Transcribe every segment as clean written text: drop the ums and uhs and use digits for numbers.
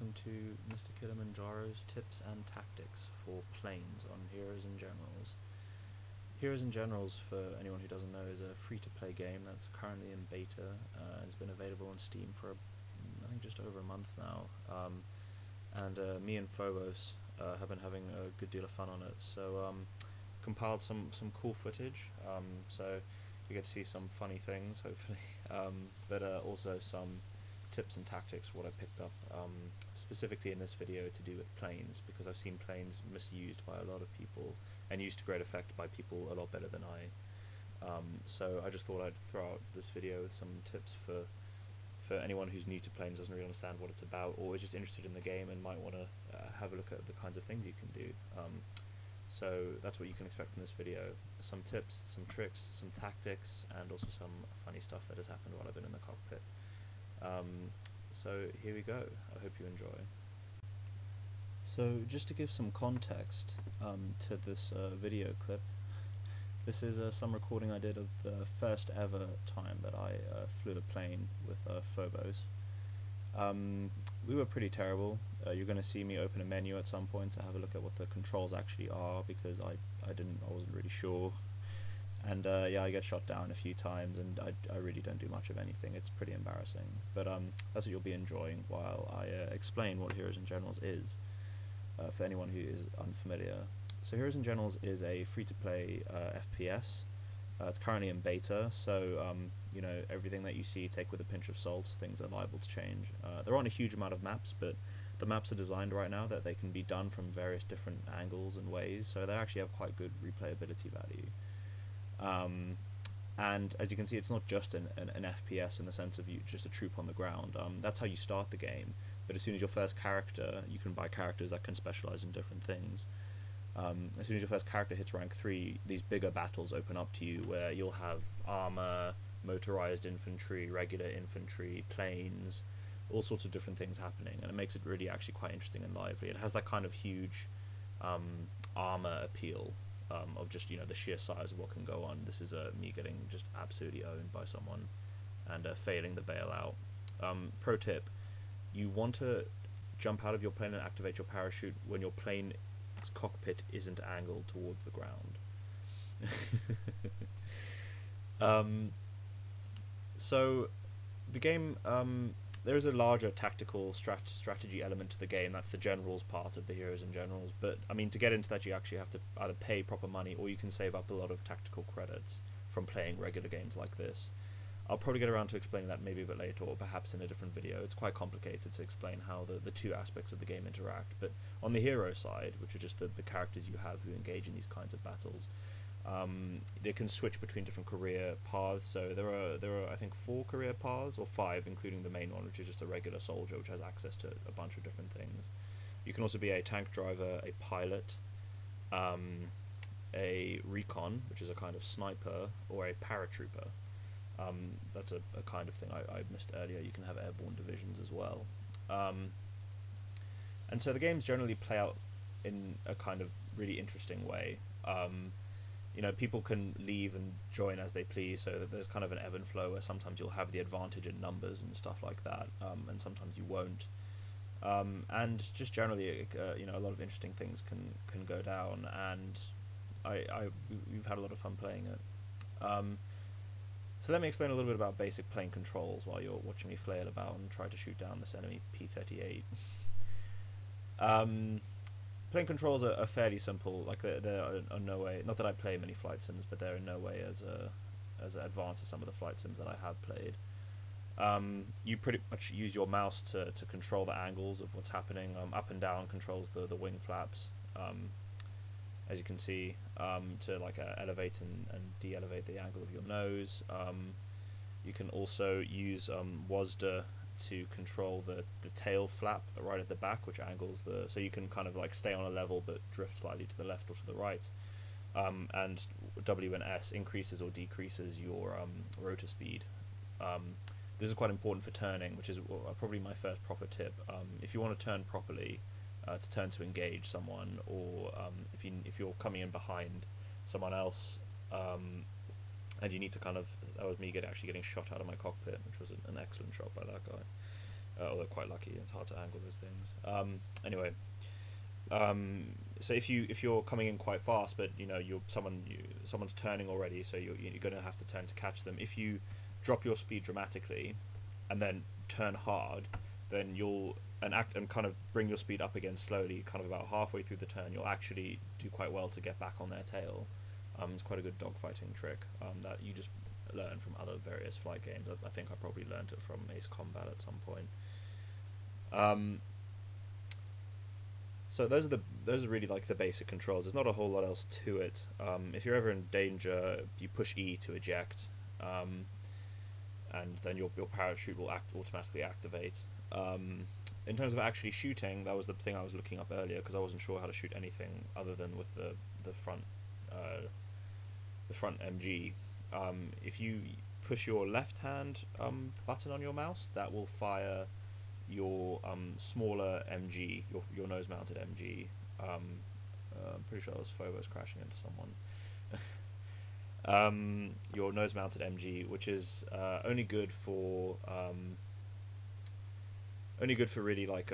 welcome to Mr. Killamunjaro's tips and tactics for planes on Heroes and Generals. Heroes and Generals, for anyone who doesn't know, is a free-to-play game that's currently in beta. It's been available on Steam for I think just over a month now, and me and Phobos have been having a good deal of fun on it. So compiled some cool footage, so you get to see some funny things, hopefully, but also some tips and tactics, what I picked up specifically in this video to do with planes, because I've seen planes misused by a lot of people and used to great effect by people a lot better than I. So I just thought I'd throw out this video with some tips for anyone who's new to planes, doesn't really understand what it's about, or is just interested in the game and might want to have a look at the kinds of things you can do. So that's what you can expect from this video: some tips, some tricks, some tactics, and also some funny stuff that has happened while I've been in the cockpit. So here we go. I hope you enjoy. So just to give some context to this video clip, this is some recording I did of the first ever time that I flew a plane with Phobos. We were pretty terrible. You're going to see me open a menu at some point to have a look at what the controls actually are, because I wasn't really sure. And yeah, I get shot down a few times, and I really don't do much of anything. It's pretty embarrassing. But that's what you'll be enjoying while I explain what Heroes and Generals is, for anyone who is unfamiliar. So Heroes and Generals is a free-to-play FPS. It's currently in beta, so you know, everything that you see, take with a pinch of salt. Things are liable to change. There aren't a huge amount of maps, but the maps are designed right now that they can be done from various different angles and ways, so they actually have quite good replayability value. And as you can see, it's not just an FPS in the sense of you just a troop on the ground. That's how you start the game, but as soon as your first character, you can buy characters that can specialize in different things. As soon as your first character hits rank 3, these bigger battles open up to you, where you'll have armor, motorized infantry, regular infantry, planes, all sorts of different things happening, and it makes it really actually quite interesting and lively. It has that kind of huge armor appeal, of just, you know, the sheer size of what can go on. This is me getting just absolutely owned by someone and failing the bailout. Pro tip: you want to jump out of your plane and activate your parachute when your plane's cockpit isn't angled towards the ground. So the game, there is a larger tactical strategy element to the game. That's the Generals part of the Heroes and Generals, but I mean, to get into that you actually have to either pay proper money, or you can save up a lot of tactical credits from playing regular games like this. I'll probably get around to explaining that maybe a bit later, or perhaps in a different video. It's quite complicated to explain how the two aspects of the game interact, but on the hero side, which are just the characters you have who engage in these kinds of battles, they can switch between different career paths. So there are I think 4 career paths, or 5 including the main one, which is just a regular soldier, which has access to a bunch of different things. You can also be a tank driver, a pilot, a recon, which is a kind of sniper, or a paratrooper. That's a kind of thing I missed earlier. You can have airborne divisions as well. And so the games generally play out in a kind of really interesting way. You know, people can leave and join as they please, so that there's kind of an ebb and flow where sometimes you'll have the advantage in numbers and stuff like that, and sometimes you won't. And just generally, you know, a lot of interesting things can go down, and we've had a lot of fun playing it. So let me explain a little bit about basic plane controls while you're watching me flail about and try to shoot down this enemy P-38. Plane controls are fairly simple. Like they're in no way, not that I play many flight sims, but they're in no way as advanced as some of the flight sims that I have played. You pretty much use your mouse to control the angles of what's happening. Up and down controls the wing flaps, as you can see, to like elevate and de-elevate the angle of your nose. You can also use WASD to control the tail flap right at the back, which angles so you can kind of like stay on a level but drift slightly to the left or to the right. And W and S increases or decreases your rotor speed. This is quite important for turning, which is probably my first proper tip. If you want to turn properly, to turn to engage someone, or if you're coming in behind someone else, and you need to kind of, that was me actually getting shot out of my cockpit, which was an excellent shot by that guy. although quite lucky, it's hard to angle those things. Anyway, so if you're coming in quite fast, but someone's turning already, so you're going to have to turn to catch them. If you drop your speed dramatically and then turn hard, then and kind of bring your speed up again slowly, kind of about halfway through the turn, you'll actually do quite well to get back on their tail. It's quite a good dogfighting trick that you just learn from other various flight games. I think I probably learned it from Ace Combat at some point. So those are really like the basic controls. There's not a whole lot else to it. If you're ever in danger, you push E to eject, and then your parachute will automatically activate. In terms of actually shooting, that was the thing I was looking up earlier because I wasn't sure how to shoot anything other than with the front MG. If you push your left hand button on your mouse, that will fire your smaller MG, your nose-mounted MG. I'm pretty sure that was Phobos crashing into someone. Your nose-mounted MG, which is only good for really like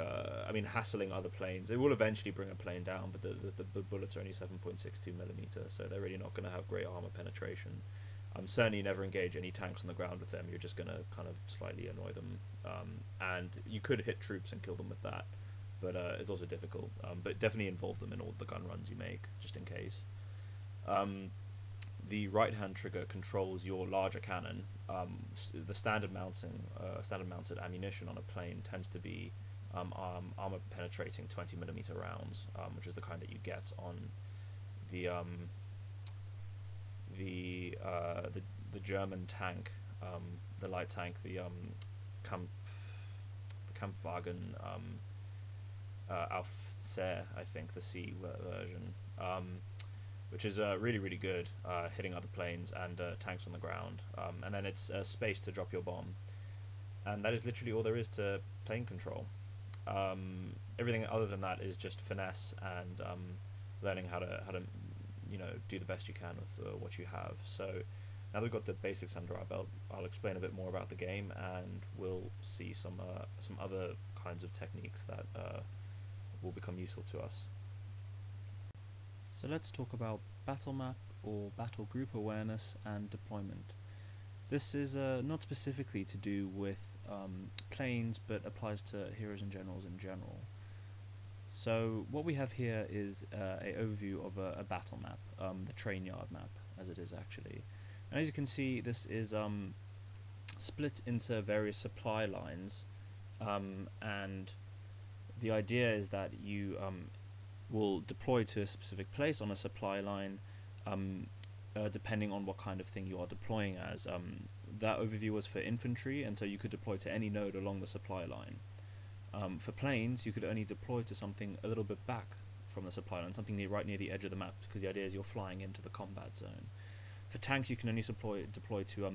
hassling other planes. It will eventually bring a plane down, but the bullets are only 7.62mm, so they're really not going to have great armor penetration. Certainly never engage any tanks on the ground with them. You're just going to kind of slightly annoy them, and you could hit troops and kill them with that, but it's also difficult. But definitely involve them in all the gun runs you make, just in case. The right-hand trigger controls your larger cannon. The standard mounted ammunition on a plane tends to be armor penetrating 20mm rounds, which is the kind that you get on the German tank, the light tank, the Kampfwagen Aufseher, I think, the C version, which is really, really good hitting other planes and tanks on the ground. And then it's space to drop your bomb. And that is literally all there is to plane control. Everything other than that is just finesse and learning how to do the best you can with what you have. So now that we've got the basics under our belt, I'll explain a bit more about the game, and we'll see some other kinds of techniques that will become useful to us. So let's talk about battle map or battle group awareness and deployment. This is not specifically to do with planes, but applies to heroes and generals in general. So what we have here is a overview of a battle map, the train yard map, as it is actually. And as you can see, this is split into various supply lines, and the idea is that you will deploy to a specific place on a supply line, depending on what kind of thing you are deploying as. That overview was for infantry, and so you could deploy to any node along the supply line. For planes, you could only deploy to something a little bit back from the supply line, something right near the edge of the map, because the idea is you're flying into the combat zone. For tanks, you can only deploy to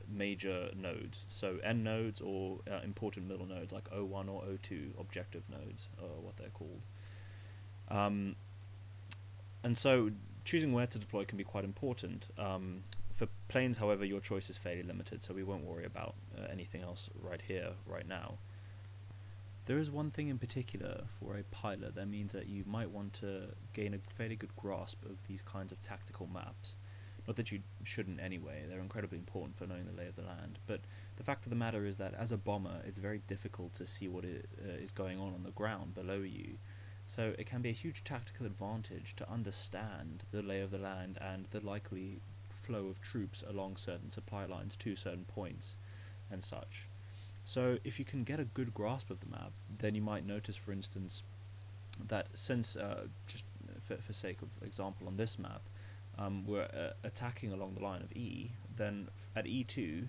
major nodes, so end nodes or important middle nodes like O1 or O2 objective nodes, what they're called. And so choosing where to deploy can be quite important. For planes, however, your choice is fairly limited, so we won't worry about anything else right now. There is one thing in particular for a pilot that means that you might want to gain a fairly good grasp of these kinds of tactical maps. Not that you shouldn't anyway, they're incredibly important for knowing the lay of the land, but the fact of the matter is that as a bomber, it's very difficult to see what is going on the ground below you. So it can be a huge tactical advantage to understand the lay of the land and the likely flow of troops along certain supply lines to certain points and such. So if you can get a good grasp of the map, then you might notice, for instance, that since, just for sake of example on this map, we're attacking along the line of E, then at E2,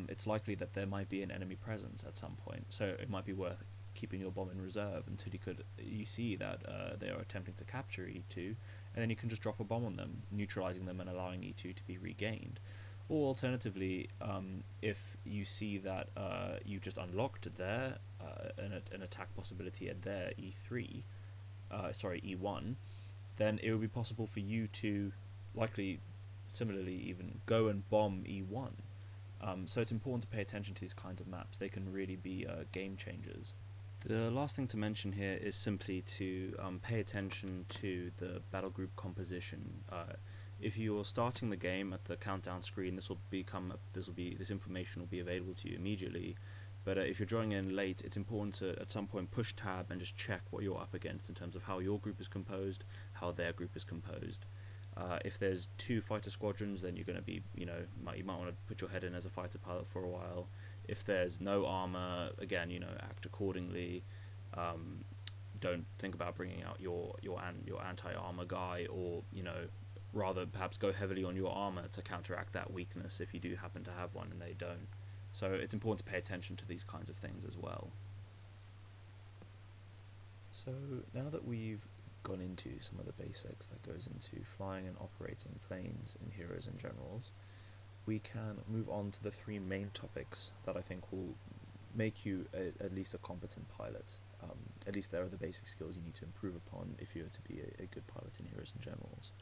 it's likely that there might be an enemy presence at some point. So it might be worth keeping your bomb in reserve until you see that they are attempting to capture E2, and then you can just drop a bomb on them, neutralizing them and allowing E2 to be regained. Or alternatively, if you see that you just unlocked there an attack possibility at their E1, then it would be possible for you to, likely similarly even, go and bomb E1 So it's important to pay attention to these kinds of maps. They can really be game changers. The last thing to mention here is simply to pay attention to the battle group composition. If you're starting the game at the countdown screen, this information will be available to you immediately. But if you're joining in late, it's important to at some point push tab and just check what you're up against in terms of how your group is composed, how their group is composed. If there's 2 fighter squadrons, then you're going to be, you might want to put your head in as a fighter pilot for a while. If there's no armor, again, act accordingly. Don't think about bringing out your anti-armor guy, or rather perhaps go heavily on your armor to counteract that weakness if you do happen to have one and they don't. So it's important to pay attention to these kinds of things as well. So now that we've gone into some of the basics that goes into flying and operating planes in Heroes and Generals, we can move on to the 3 main topics that I think will make you at least a competent pilot. At least there are the basic skills you need to improve upon if you're to be a good pilot in Heroes and Generals.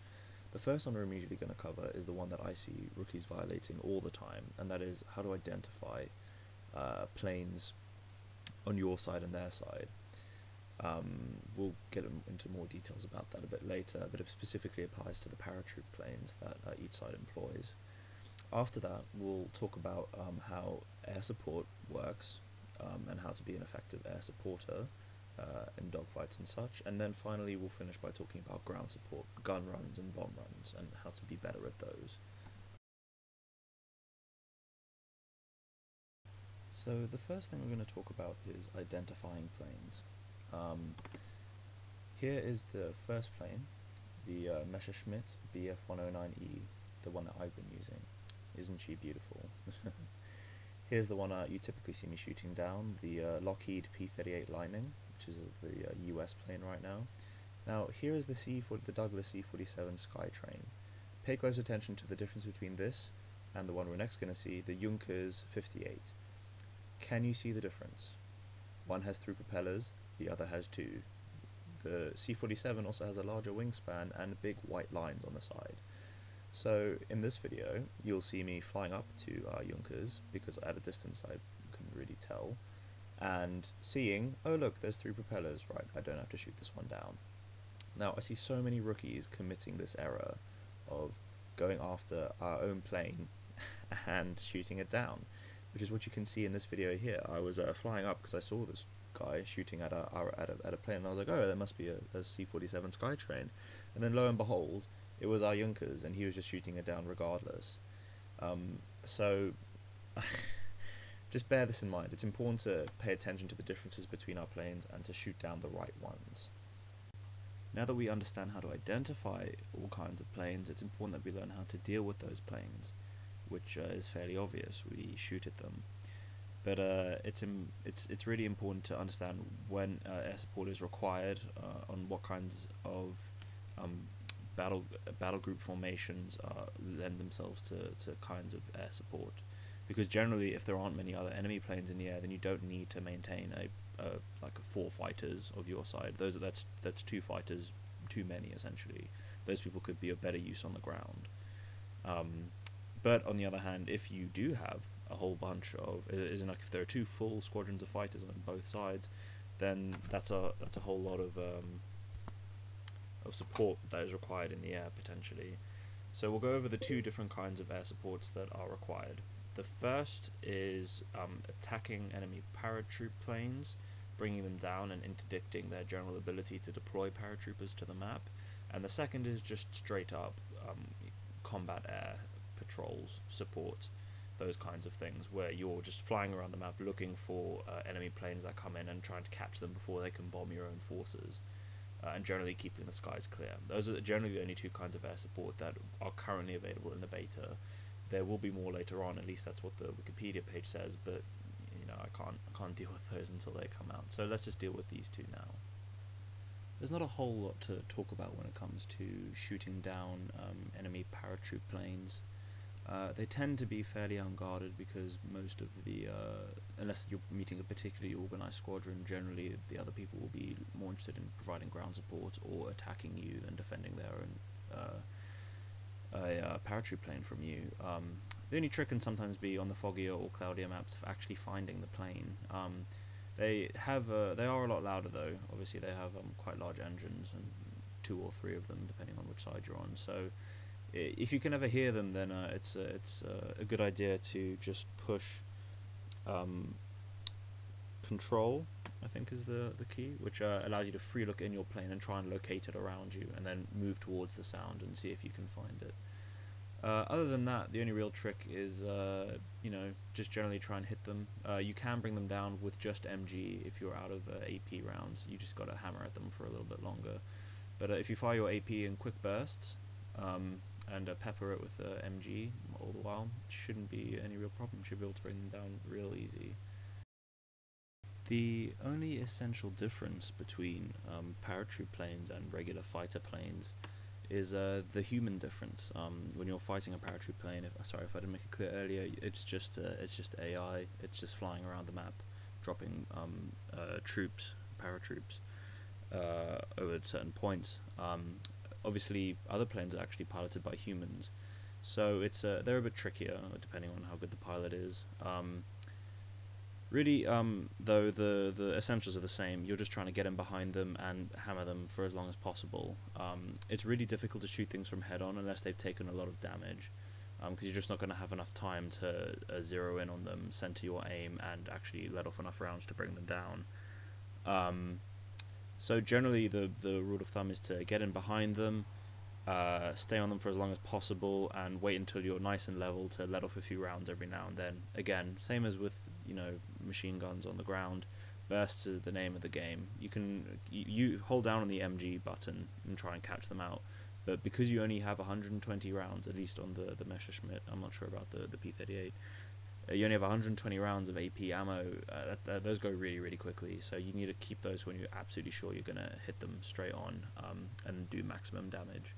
The first one we're immediately going to cover is the one that I see rookies violating all the time, and that is how to identify planes on your side and their side. We'll get into more details about that a bit later, but it specifically applies to the paratroop planes that each side employs. After that, we'll talk about how air support works and how to be an effective air supporter in dogfights and such, and then finally we'll finish by talking about ground support, gun runs and bomb runs, and how to be better at those. So the first thing we're going to talk about is identifying planes. Here is the first plane, the Messerschmitt Bf-109E, the one that I've been using. Isn't she beautiful? Here's the one you typically see me shooting down, the Lockheed P-38 Lightning, which is the US plane right now. Now here is the Douglas C-47 Skytrain. Pay close attention to the difference between this and the one we're next going to see, the Junkers 58. Can you see the difference? One has 3 propellers, the other has 2. The C-47 also has a larger wingspan and big white lines on the side. So in this video, you'll see me flying up to Junkers, because at a distance I couldn't really tell, and seeing, oh look, there's 3 propellers, right, I don't have to shoot this one down. Now I see so many rookies committing this error of going after our own plane and shooting it down, which is what you can see in this video here. I was flying up because I saw this guy shooting at a plane, and I was like, oh, there must be a C-47 Skytrain, and then lo and behold, it was our Junkers, and he was just shooting it down regardless. So just bear this in mind. It's important to pay attention to the differences between our planes and to shoot down the right ones. Now that we understand how to identify all kinds of planes, it's important that we learn how to deal with those planes, which is fairly obvious. We shoot at them. But it's really important to understand when air support is required, on what kinds of battle group formations lend themselves to kinds of air support, because generally if there aren't many other enemy planes in the air, then you don't need to maintain like 4 fighters of your side. That's 2 fighters too many, essentially. Those people could be of better use on the ground. But on the other hand, if you do have a whole bunch of, isn't like if there are 2 full squadrons of fighters on both sides, then that's a whole lot of support that is required in the air, potentially. So we'll go over the 2 different kinds of air supports that are required. The first is attacking enemy paratroop planes, bringing them down and interdicting their general ability to deploy paratroopers to the map. And the second is just straight up combat air patrols, support, those kinds of things, where you're just flying around the map looking for enemy planes that come in and trying to catch them before they can bomb your own forces. And generally keeping the skies clear. Those are generally the only 2 kinds of air support that are currently available in the beta. There will be more later on, at least that's what the Wikipedia page says, but I can't deal with those until they come out. So let's just deal with these 2 now. There's not a whole lot to talk about when it comes to shooting down enemy paratroop planes. They tend to be fairly unguarded because most of the, unless you're meeting a particularly organised squadron, generally the other people will be more interested in providing ground support or attacking you than defending their own paratroop plane from you. The only trick can sometimes be on the foggier or cloudier maps of actually finding the plane. They are a lot louder though. Obviously, they have quite large engines, and 2 or 3 of them, depending on which side you're on. So, if you can ever hear them, then it's a good idea to just push control, I think is the key, which allows you to free look in your plane and try and locate it around you, and then move towards the sound and see if you can find it. Other than that, the only real trick is, just generally try and hit them. You can bring them down with just MG if you're out of AP rounds. You just got to hammer at them for a little bit longer. But if you fire your AP in quick bursts and pepper it with MG all the while, shouldn't be any real problem. Should be able to bring them down real easy. The only essential difference between paratroop planes and regular fighter planes is the human difference. When you're fighting a paratroop plane, if I didn't make it clear earlier, it's just AI. It's just flying around the map, dropping paratroops over certain points. Obviously, other planes are actually piloted by humans, so they're a bit trickier depending on how good the pilot is. Really, though, the essentials are the same. You're just trying to get in behind them and hammer them for as long as possible. It's really difficult to shoot things from head-on unless they've taken a lot of damage, because you're just not going to have enough time to zero in on them, center your aim, and actually let off enough rounds to bring them down. So generally, the rule of thumb is to get in behind them, stay on them for as long as possible, and wait until you're nice and level to let off a few rounds every now and then. Again, same as with machine guns on the ground. Bursts is the name of the game. You hold down on the MG button and try and catch them out, but because you only have 120 rounds, at least on the Messerschmitt, I'm not sure about the P-38, you only have 120 rounds of AP ammo. Those go really, really quickly, so you need to keep those when you're absolutely sure you're going to hit them straight on and do maximum damage.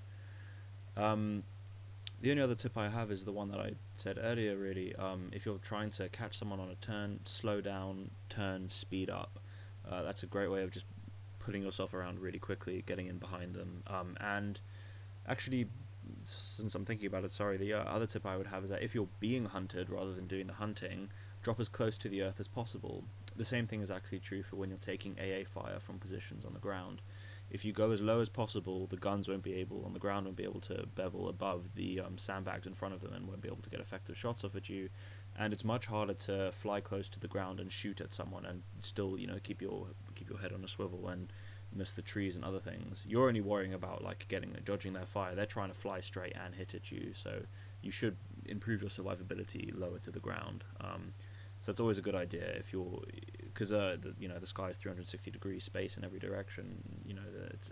The only other tip I have is the one that I said earlier, really. If you're trying to catch someone on a turn, slow down, turn, speed up. That's a great way of just putting yourself around really quickly, getting in behind them. And actually, since I'm thinking about it, the other tip I would have is that if you're being hunted rather than doing the hunting, drop as close to the earth as possible. The same thing is actually true for when you're taking AA fire from positions on the ground. If you go as low as possible, the guns on the ground won't be able to bevel above the sandbags in front of them and won't be able to get effective shots off at you. And it's much harder to fly close to the ground and shoot at someone and still, keep your head on a swivel and miss the trees and other things. You're only worrying about dodging their fire. They're trying to fly straight and hit at you, so you should improve your survivability lower to the ground. So that's always a good idea because the sky is 360 degrees space in every direction.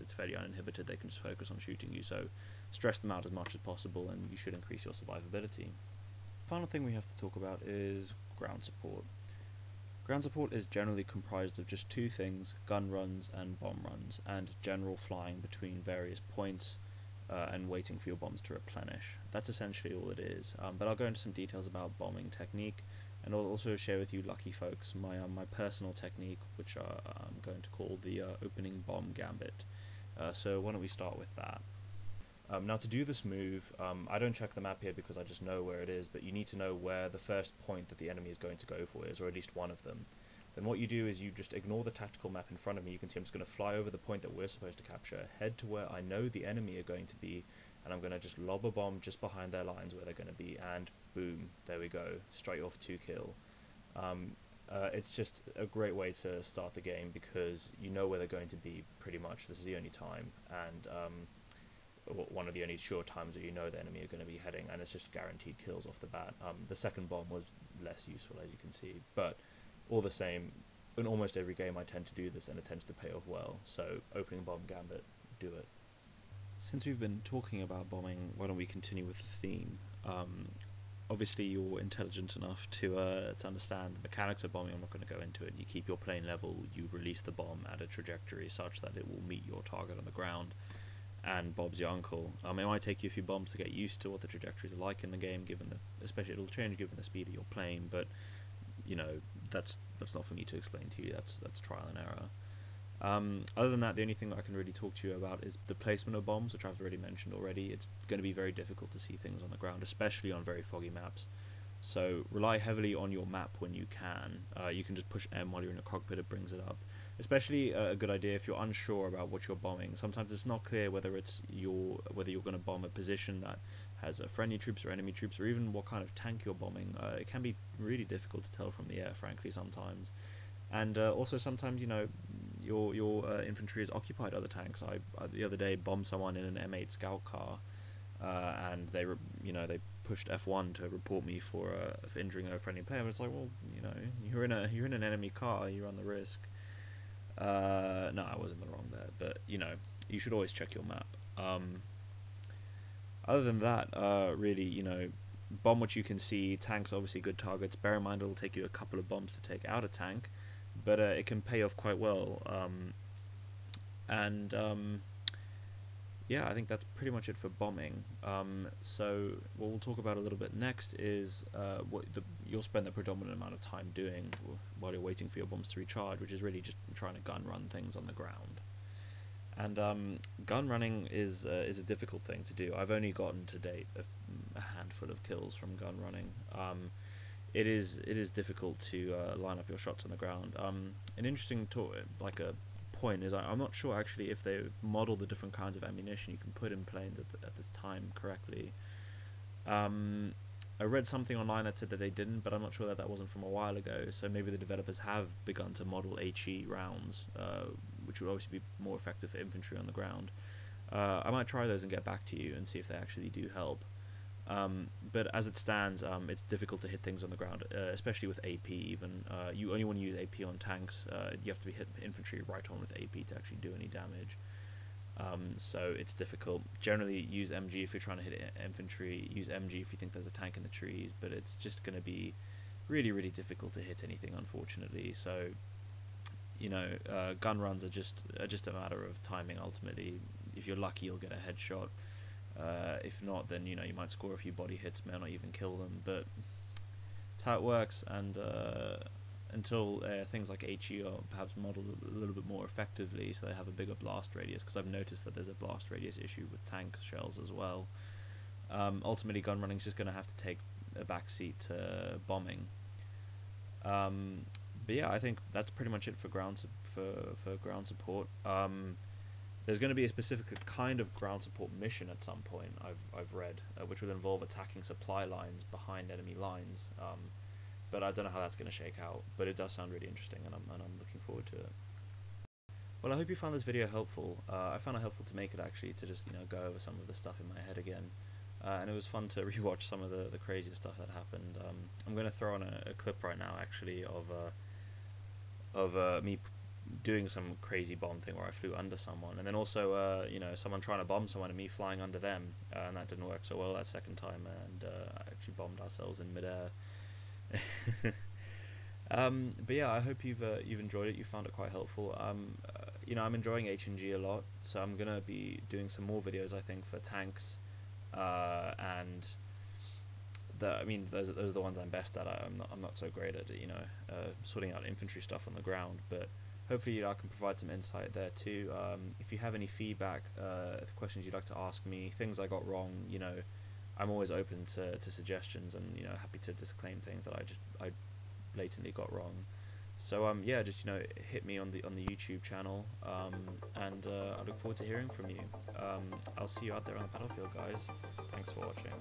It's fairly uninhibited. They can just focus on shooting you. So stress them out as much as possible, and you should increase your survivability. Final thing we have to talk about is ground support. Ground support is generally comprised of just 2 things: gun runs and bomb runs, and general flying between various points and waiting for your bombs to replenish. That's essentially all it is. But I'll go into some details about bombing technique, and I'll also share with you lucky folks my personal technique, which I'm going to call the opening bomb gambit. So why don't we start with that. Now to do this move, I don't check the map here because I just know where it is, but you need to know where the first point that the enemy is going to go for is, or at least one of them. Then what you do is you just ignore the tactical map in front of me. You can see I'm just going to fly over the point that we're supposed to capture, head to where I know the enemy are going to be, and I'm going to just lob a bomb just behind their lines where they're going to be, and boom, there we go, straight off 2 kill. It's just a great way to start the game because you know where they're going to be pretty much. This is the only time, and one of the only sure times that you know the enemy are going to be heading, and it's just guaranteed kills off the bat. The second bomb was less useful, as you can see, but all the same, in almost every game I tend to do this, and it tends to pay off well. So opening bomb gambit, do it. Since we've been talking about bombing, why don't we continue with the theme? Obviously you're intelligent enough to understand the mechanics of bombing. I'm not going to go into it. You keep your plane level, you release the bomb at a trajectory such that it will meet your target on the ground, and Bob's your uncle. It might take you a few bombs to get used to what the trajectories are like in the game, especially it'll change given the speed of your plane, but that's not for me to explain to you. That's trial and error. Other than that, the only thing that I can really talk to you about is the placement of bombs, which I've already mentioned already. It's going to be very difficult to see things on the ground, especially on very foggy maps. So rely heavily on your map when you can. You can just push M while you're in a cockpit, it brings it up. Especially a good idea if you're unsure about what you're bombing. Sometimes it's not clear whether you're going to bomb a position that has friendly troops or enemy troops, or even what kind of tank you're bombing. It can be really difficult to tell from the air, frankly, sometimes. And also sometimes, you know, your infantry has occupied other tanks. I the other day bombed someone in an M8 scout car, and they pushed F1 to report me for injuring a friendly player. And it's like, well, you know, you're in an enemy car, you run the risk. No, I wasn't wrong there, but you know, you should always check your map. Other than that, really, you know, bomb what you can see. Tanks are obviously good targets. Bear in mind it'll take you a couple of bombs to take out a tank, but it can pay off quite well. Yeah, I think that's pretty much it for bombing. So what we'll talk about a little bit next is what you'll spend the predominant amount of time doing while you're waiting for your bombs to recharge, which is really just trying to gun run things on the ground. And gun running is a difficult thing to do. I've only gotten to date a handful of kills from gun running. It is difficult to line up your shots on the ground. An interesting point is I'm not sure actually if they've modeled the different kinds of ammunition you can put in planes at this time correctly. I read something online that said that they didn't, but I'm not sure that wasn't from a while ago, so maybe the developers have begun to model HE rounds, which would obviously be more effective for infantry on the ground. I might try those and get back to you and see if they actually do help. But as it stands, it's difficult to hit things on the ground, especially with AP even. You only want to use AP on tanks. You have to be hit infantry right on with AP to actually do any damage. So it's difficult. Generally use MG if you're trying to hit infantry, use MG if you think there's a tank in the trees, but it's just going to be really, really difficult to hit anything, unfortunately. So, you know, gun runs are just a matter of timing ultimately. If you're lucky, you'll get a headshot. If not, then you know you might score a few body hits, may not even kill them, but it's how it works. And until things like HE are perhaps modeled a little bit more effectively, so they have a bigger blast radius, because I've noticed that there's a blast radius issue with tank shells as well. Ultimately, gun running is just going to have to take a backseat to bombing. But yeah, I think that's pretty much it for ground support. There's going to be a specific kind of ground support mission at some point, I've read, which will involve attacking supply lines behind enemy lines. But I don't know how that's going to shake out. But it does sound really interesting, and I'm looking forward to it. Well, I hope you found this video helpful. I found it helpful to make it actually to just go over some of the stuff in my head again, and it was fun to rewatch some of the crazier stuff that happened. I'm going to throw on a clip right now actually of me doing some crazy bomb thing where I flew under someone, and then also someone trying to bomb someone and me flying under them, and that didn't work so well that second time, and I actually bombed ourselves in midair. But yeah, I hope you've enjoyed it. You found it quite helpful. I'm enjoying H&G a lot, so I'm gonna be doing some more videos I think for tanks, and those are the ones I'm best at. I'm not so great at sorting out infantry stuff on the ground, but hopefully I can provide some insight there too. If you have any feedback, questions you'd like to ask me, things I got wrong, I'm always open to suggestions, and happy to disclaim things that I blatantly got wrong. So yeah, just hit me on the YouTube channel, and I look forward to hearing from you. I'll see you out there on the battlefield, guys. Thanks for watching.